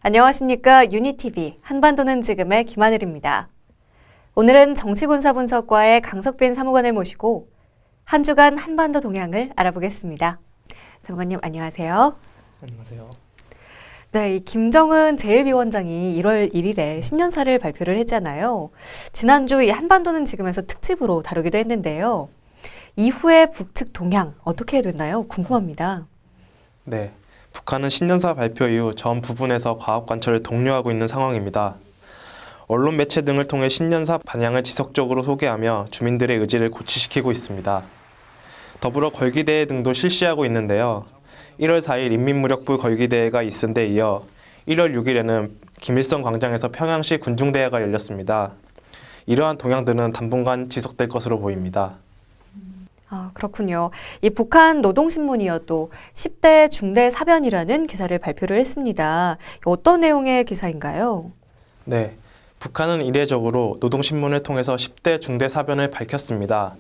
안녕하십니까. 유니TV 한반도는 지금의 김하늘입니다. 오늘은 정치군사분석과의 강석빈 사무관을 모시고 한 주간 한반도 동향을 알아보겠습니다. 사무관님 안녕하세요. 안녕하세요. 네, 이 김정은 제1비원장이 1월 1일에 신년사를 발표를 했잖아요. 지난주 이 한반도는 지금에서 특집으로 다루기도 했는데요. 이후에 북측 동향 어떻게 됐나요? 궁금합니다. 네, 북한은 신년사 발표 이후 전 부분에서 과학 관철을 독려하고 있는 상황입니다. 언론 매체 등을 통해 신년사 반향을 지속적으로 소개하며 주민들의 의지를 고취시키고 있습니다. 더불어 걸기대회 등도 실시하고 있는데요. 1월 4일 인민무력부 걸기대회가 있은 데 이어 1월 6일에는 김일성 광장에서 평양시 군중대회가 열렸습니다. 이러한 동향들은 당분간 지속될 것으로 보입니다. 그렇군요. 이 북한 노동신문이요 또 10대 중대 사변이라는 기사를 발표를 했습니다. 어떤 내용의 기사인가요? 네, 북한은 이례적으로 노동신문을 통해서 10대 중대 사변을 밝혔습니다.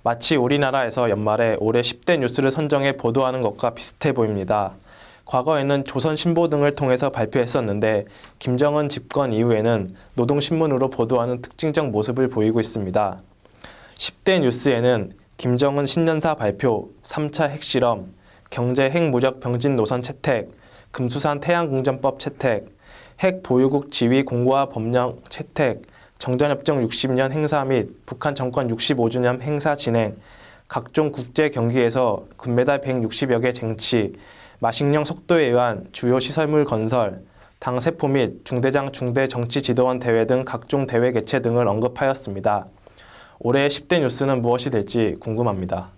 마치 우리나라에서 연말에 올해 10대 뉴스를 선정해 보도하는 것과 비슷해 보입니다. 과거에는 조선신보 등을 통해서 발표했었는데 김정은 집권 이후에는 노동신문으로 보도하는 특징적 모습을 보이고 있습니다. 10대 뉴스에는 김정은 신년사 발표, 3차 핵실험, 경제 핵무력 병진 노선 채택, 금수산 태양궁전법 채택, 핵 보유국 지위 공고화 법령 채택, 정전협정 60년 행사 및 북한 정권 65주년 행사 진행, 각종 국제 경기에서 금메달 160여 개 쟁취, 마식령 속도에 의한 주요 시설물 건설, 당 세포 및 중대장 중대 정치 지도원 대회 등 각종 대회 개최 등을 언급하였습니다. 올해의 10대 뉴스는 무엇이 될지 궁금합니다.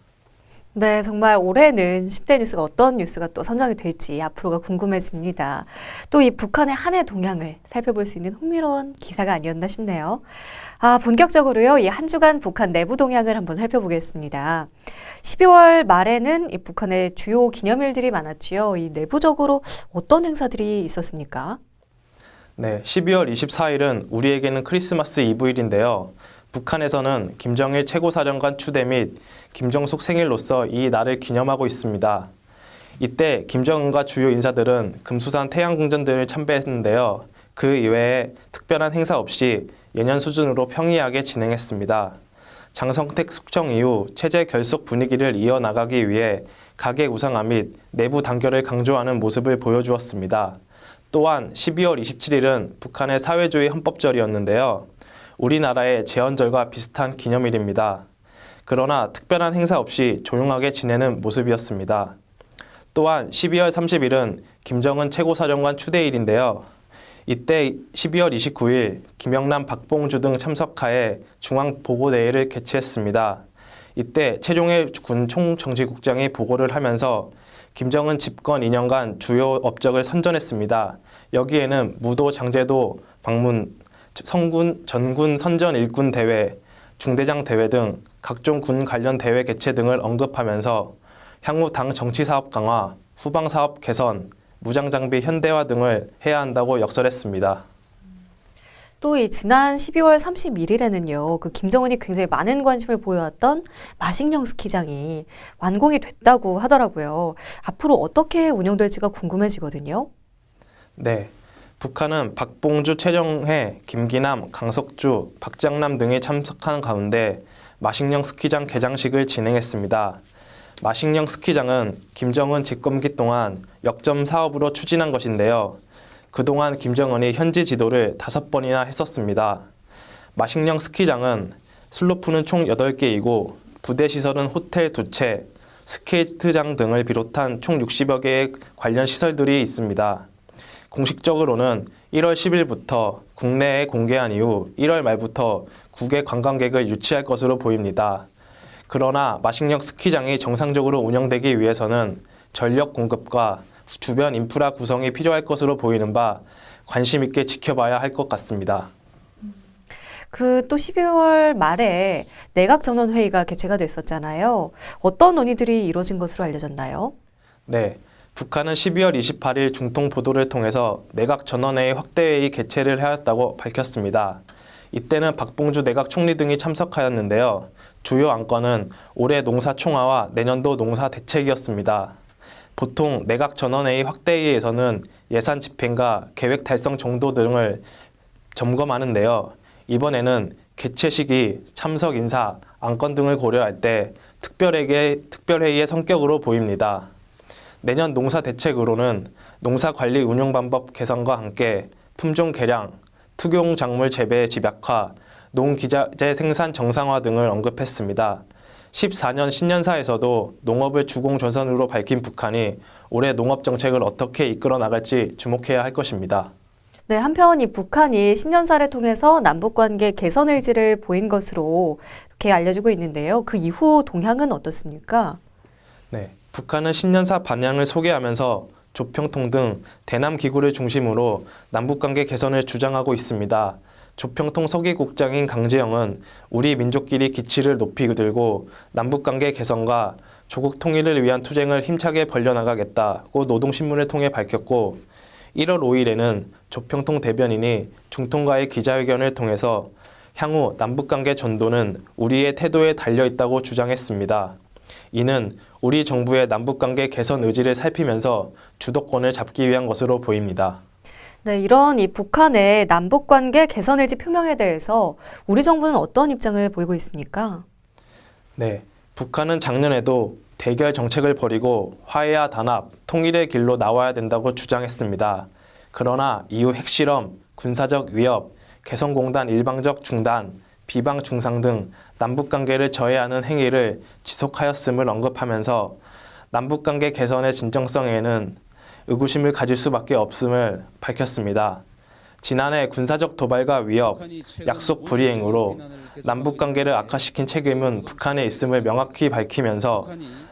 네, 정말 올해는 10대 뉴스가 어떤 뉴스가 또 선정이 될지 앞으로가 궁금해집니다. 또 이 북한의 한 해 동향을 살펴볼 수 있는 흥미로운 기사가 아니었나 싶네요. 본격적으로요, 이 한 주간 북한 내부 동향을 한번 살펴보겠습니다. 12월 말에는 이 북한의 주요 기념일들이 많았지요. 이 내부적으로 어떤 행사들이 있었습니까? 네, 12월 24일은 우리에게는 크리스마스 이브일인데요. 북한에서는 김정일 최고사령관 추대 및 김정숙 생일로서 이 날을 기념하고 있습니다. 이때 김정은과 주요 인사들은 금수산 태양궁전들을 참배했는데요. 그 이외에 특별한 행사 없이 예년 수준으로 평이하게 진행했습니다. 장성택 숙청 이후 체제 결속 분위기를 이어나가기 위해 가계 우상화 및 내부 단결을 강조하는 모습을 보여주었습니다. 또한 12월 27일은 북한의 사회주의 헌법절이었는데요. 우리나라의 제헌절과 비슷한 기념일입니다. 그러나 특별한 행사 없이 조용하게 지내는 모습이었습니다. 또한 12월 30일은 김정은 최고사령관 추대일인데요. 이때 12월 29일 김영남, 박봉주 등 참석하에 중앙보고대회를 개최했습니다. 이때 최종해 군 총정치국장이 보고를 하면서 김정은 집권 2년간 주요 업적을 선전했습니다. 여기에는 무도 장제도 방문, 성군, 전군 선전 일군 대회, 중대장 대회 등 각종 군 관련 대회 개최 등을 언급하면서 향후 당 정치 사업 강화, 후방 사업 개선, 무장 장비 현대화 등을 해야 한다고 역설했습니다. 또 이 지난 12월 31일에는요, 그 김정은이 굉장히 많은 관심을 보여왔던 마식령 스키장이 완공이 됐다고 하더라고요. 앞으로 어떻게 운영될지가 궁금해지거든요. 네. 북한은 박봉주, 최정해, 김기남, 강석주, 박장남 등이 참석한 가운데 마식령 스키장 개장식을 진행했습니다. 마식령 스키장은 김정은 집권기 동안 역점 사업으로 추진한 것인데요. 그동안 김정은이 현지 지도를 5번이나 했었습니다. 마식령 스키장은 슬로프는 총 8개이고 부대 시설은 호텔 2채, 스케이트장 등을 비롯한 총 60여 개의 관련 시설들이 있습니다. 공식적으로는 1월 10일부터 국내에 공개한 이후 1월 말부터 국외 관광객을 유치할 것으로 보입니다. 그러나 마식령 스키장이 정상적으로 운영되기 위해서는 전력 공급과 주변 인프라 구성이 필요할 것으로 보이는 바 관심 있게 지켜봐야 할 것 같습니다. 또 12월 말에 내각전원회의가 개최가 됐었잖아요. 어떤 논의들이 이루어진 것으로 알려졌나요? 네. 북한은 12월 28일 중통 보도를 통해서 내각전원회의 확대회의 개최를 하였다고 밝혔습니다. 이때는 박봉주 내각 총리 등이 참석하였는데요. 주요 안건은 올해 농사 총화와 내년도 농사 대책이었습니다. 보통 내각 전원회의 확대회의에서는 예산 집행과 계획 달성 정도 등을 점검하는데요. 이번에는 개최 시기, 참석 인사, 안건 등을 고려할 때 특별회의의 성격으로 보입니다. 내년 농사 대책으로는 농사 관리 운영 방법 개선과 함께 품종 개량, 특용 작물 재배 집약화, 농기자재 생산 정상화 등을 언급했습니다. 14년 신년사에서도 농업을 주공전선으로 밝힌 북한이 올해 농업 정책을 어떻게 이끌어 나갈지 주목해야 할 것입니다. 네, 한편 이 북한이 신년사를 통해서 남북관계 개선 의지를 보인 것으로 이렇게 알려지고 있는데요. 그 이후 동향은 어떻습니까? 네, 북한은 신년사 반향을 소개하면서 조평통 등 대남 기구를 중심으로 남북관계 개선을 주장하고 있습니다. 조평통 서기국장인 강제영은 우리 민족끼리 기치를 높이 들고 남북관계 개선과 조국 통일을 위한 투쟁을 힘차게 벌려나가겠다고 노동신문을 통해 밝혔고 1월 5일에는 조평통 대변인이 중통과의 기자회견을 통해서 향후 남북관계 전도는 우리의 태도에 달려있다고 주장했습니다. 이는 우리 정부의 남북관계 개선 의지를 살피면서 주도권을 잡기 위한 것으로 보입니다. 네, 이런 이 북한의 남북관계 개선 의지 표명에 대해서 우리 정부는 어떤 입장을 보이고 있습니까? 네, 북한은 작년에도 대결 정책을 버리고 화해와 단합, 통일의 길로 나와야 된다고 주장했습니다. 그러나 이후 핵실험, 군사적 위협, 개성공단 일방적 중단, 비방 중상 등 남북관계를 저해하는 행위를 지속하였음을 언급하면서 남북관계 개선의 진정성에는 의구심을 가질 수밖에 없음을 밝혔습니다. 지난해 군사적 도발과 위협, 약속 불이행으로 남북관계를 악화시킨 책임은 북한에 있음을 명확히 밝히면서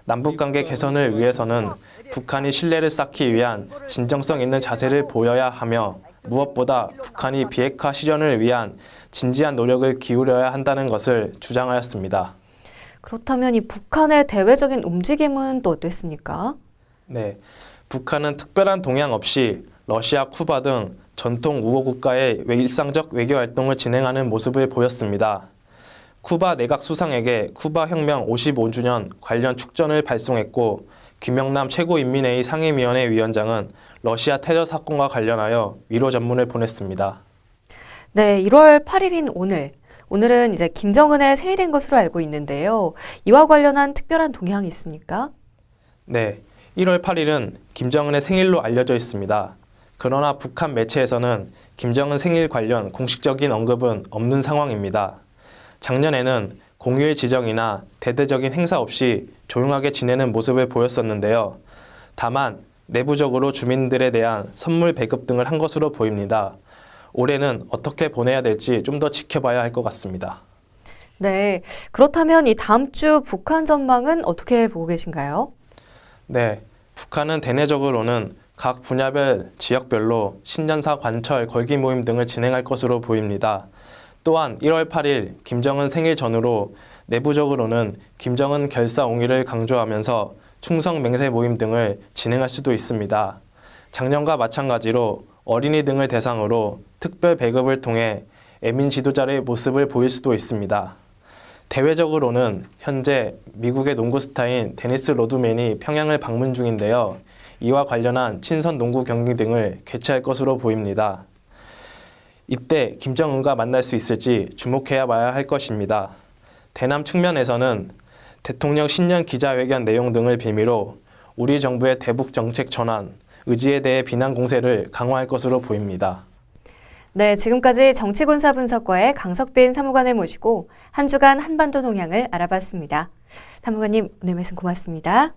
남북관계 개선을 위해서는 북한이 신뢰를 쌓기 위한 진정성 있는 자세를 보여야 하며 무엇보다 북한이 비핵화 실현을 위한 진지한 노력을 기울여야 한다는 것을 주장하였습니다. 그렇다면 이 북한의 대외적인 움직임은 또 어땠습니까? 네, 북한은 특별한 동향 없이 러시아, 쿠바 등 전통 우호 국가의 일상적 외교 활동을 진행하는 모습을 보였습니다. 쿠바 내각 수상에게 쿠바 혁명 55주년 관련 축전을 발송했고 김영남 최고인민회의 상임위원회 위원장은 러시아 테러 사건과 관련하여 위로 전문을 보냈습니다. 네, 1월 8일인 오늘은 이제 김정은의 생일인 것으로 알고 있는데요. 이와 관련한 특별한 동향이 있습니까? 네, 1월 8일은 김정은의 생일로 알려져 있습니다. 그러나 북한 매체에서는 김정은 생일 관련 공식적인 언급은 없는 상황입니다. 작년에는 공휴일 지정이나 대대적인 행사 없이 조용하게 지내는 모습을 보였었는데요. 다만 내부적으로 주민들에 대한 선물 배급 등을 한 것으로 보입니다. 올해는 어떻게 보내야 될지 좀 더 지켜봐야 할 것 같습니다. 네, 그렇다면 이 다음 주 북한 전망은 어떻게 보고 계신가요? 네, 북한은 대내적으로는 각 분야별 지역별로 신년사 관철, 걸기 모임 등을 진행할 것으로 보입니다. 또한 1월 8일 김정은 생일 전후로 내부적으로는 김정은 결사옹위를 강조하면서 충성 맹세 모임 등을 진행할 수도 있습니다. 작년과 마찬가지로 어린이 등을 대상으로 특별 배급을 통해 애민 지도자의 모습을 보일 수도 있습니다. 대외적으로는 현재 미국의 농구 스타인 데니스 로드맨이 평양을 방문 중인데요. 이와 관련한 친선 농구 경기 등을 개최할 것으로 보입니다. 이때 김정은과 만날 수 있을지 주목해야 봐야 할 것입니다. 대남 측면에서는 대통령 신년 기자회견 내용 등을 빌미로 우리 정부의 대북 정책 전환, 의지에 대해 비난 공세를 강화할 것으로 보입니다. 네, 지금까지 정치군사분석과의 강석빈 사무관을 모시고 한 주간 한반도 동향을 알아봤습니다. 사무관님, 오늘 말씀 고맙습니다.